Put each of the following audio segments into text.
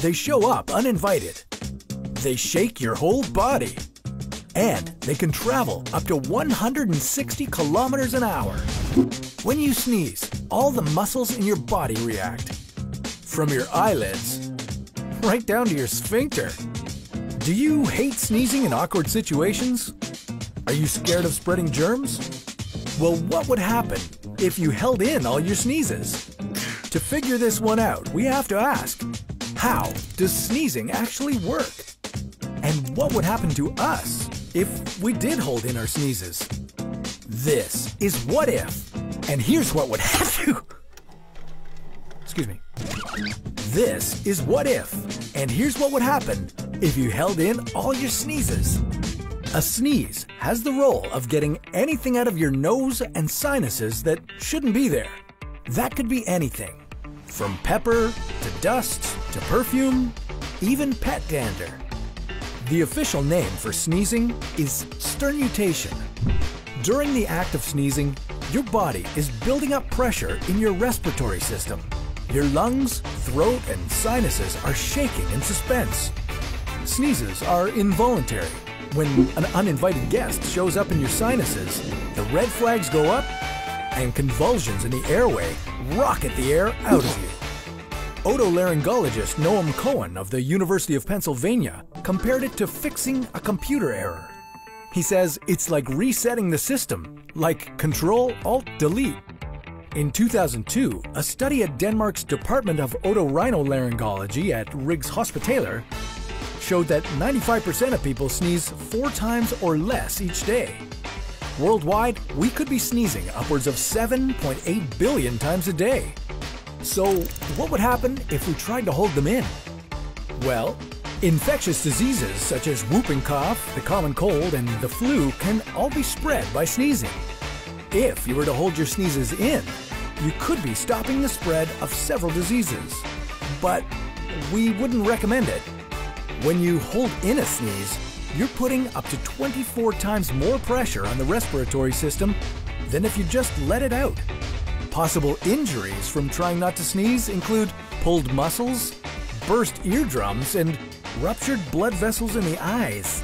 They show up uninvited. They shake your whole body. And they can travel up to 160 kilometers an hour. When you sneeze, all the muscles in your body react. From your eyelids, right down to your sphincter. Do you hate sneezing in awkward situations? Are you scared of spreading germs? Well, what would happen if you held in all your sneezes? To figure this one out, we have to ask, how does sneezing actually work? And what would happen to us if we did hold in our sneezes? This is What If, and here's what would happen. Excuse me. This is What If, and here's what would happen if you held in all your sneezes. A sneeze has the role of getting anything out of your nose and sinuses that shouldn't be there. That could be anything, from pepper to dust to perfume, even pet dander. The official name for sneezing is sternutation. During the act of sneezing, your body is building up pressure in your respiratory system. Your lungs, throat, and sinuses are shaking in suspense. Sneezes are involuntary. When an uninvited guest shows up in your sinuses, the red flags go up and convulsions in the airway rocket the air out of you. Otolaryngologist Noam Cohen of the University of Pennsylvania compared it to fixing a computer error. He says it's like resetting the system, like Control-Alt-Delete. In 2002, a study at Denmark's Department of Otorhinolaryngology at Rigshospitalet showed that 95% of people sneeze 4 times or less each day. Worldwide, we could be sneezing upwards of 7.8 billion times a day. So, what would happen if we tried to hold them in? Well, infectious diseases such as whooping cough, the common cold, and the flu can all be spread by sneezing. If you were to hold your sneezes in, you could be stopping the spread of several diseases. But we wouldn't recommend it. When you hold in a sneeze, you're putting up to 24 times more pressure on the respiratory system than if you just let it out. Possible injuries from trying not to sneeze include pulled muscles, burst eardrums, and ruptured blood vessels in the eyes.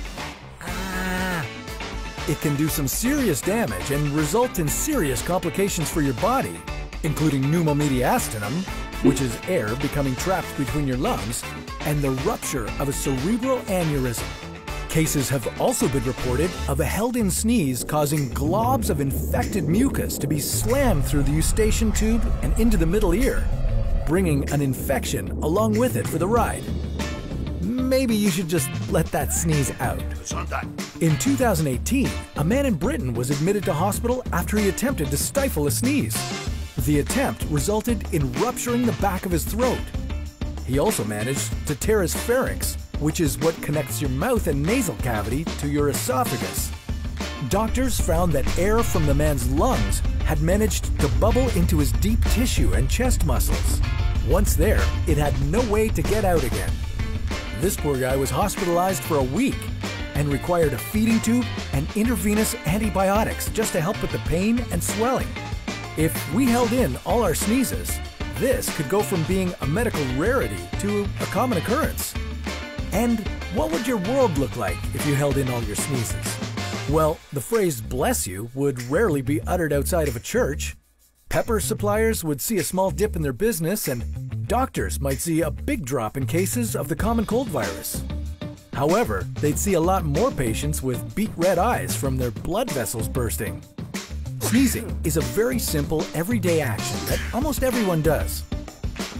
It can do some serious damage and result in serious complications for your body, including pneumomediastinum, which is air becoming trapped between your lungs, and the rupture of a cerebral aneurysm. Cases have also been reported of a held-in sneeze causing globs of infected mucus to be slammed through the eustachian tube and into the middle ear, bringing an infection along with it for the ride. Maybe you should just let that sneeze out. In 2018, a man in Britain was admitted to hospital after he attempted to stifle a sneeze. The attempt resulted in rupturing the back of his throat. He also managed to tear his pharynx, which is what connects your mouth and nasal cavity to your esophagus. Doctors found that air from the man's lungs had managed to bubble into his deep tissue and chest muscles. Once there, it had no way to get out again. This poor guy was hospitalized for a week and required a feeding tube and intravenous antibiotics just to help with the pain and swelling. If we held in all our sneezes, this could go from being a medical rarity to a common occurrence. And what would your world look like if you held in all your sneezes? Well, the phrase "bless you" would rarely be uttered outside of a church. Pepper suppliers would see a small dip in their business, and doctors might see a big drop in cases of the common cold virus. However, they'd see a lot more patients with beet red eyes from their blood vessels bursting. Sneezing is a very simple, everyday action that almost everyone does.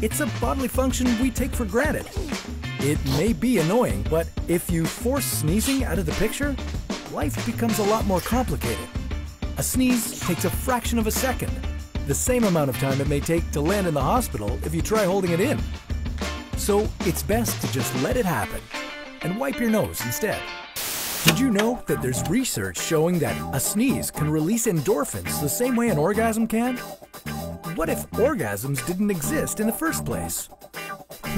It's a bodily function we take for granted. It may be annoying, but if you force sneezing out of the picture, life becomes a lot more complicated. A sneeze takes a fraction of a second, the same amount of time it may take to land in the hospital if you try holding it in. So it's best to just let it happen and wipe your nose instead. Did you know that there's research showing that a sneeze can release endorphins the same way an orgasm can? What if orgasms didn't exist in the first place?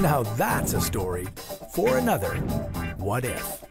Now that's a story for another What If.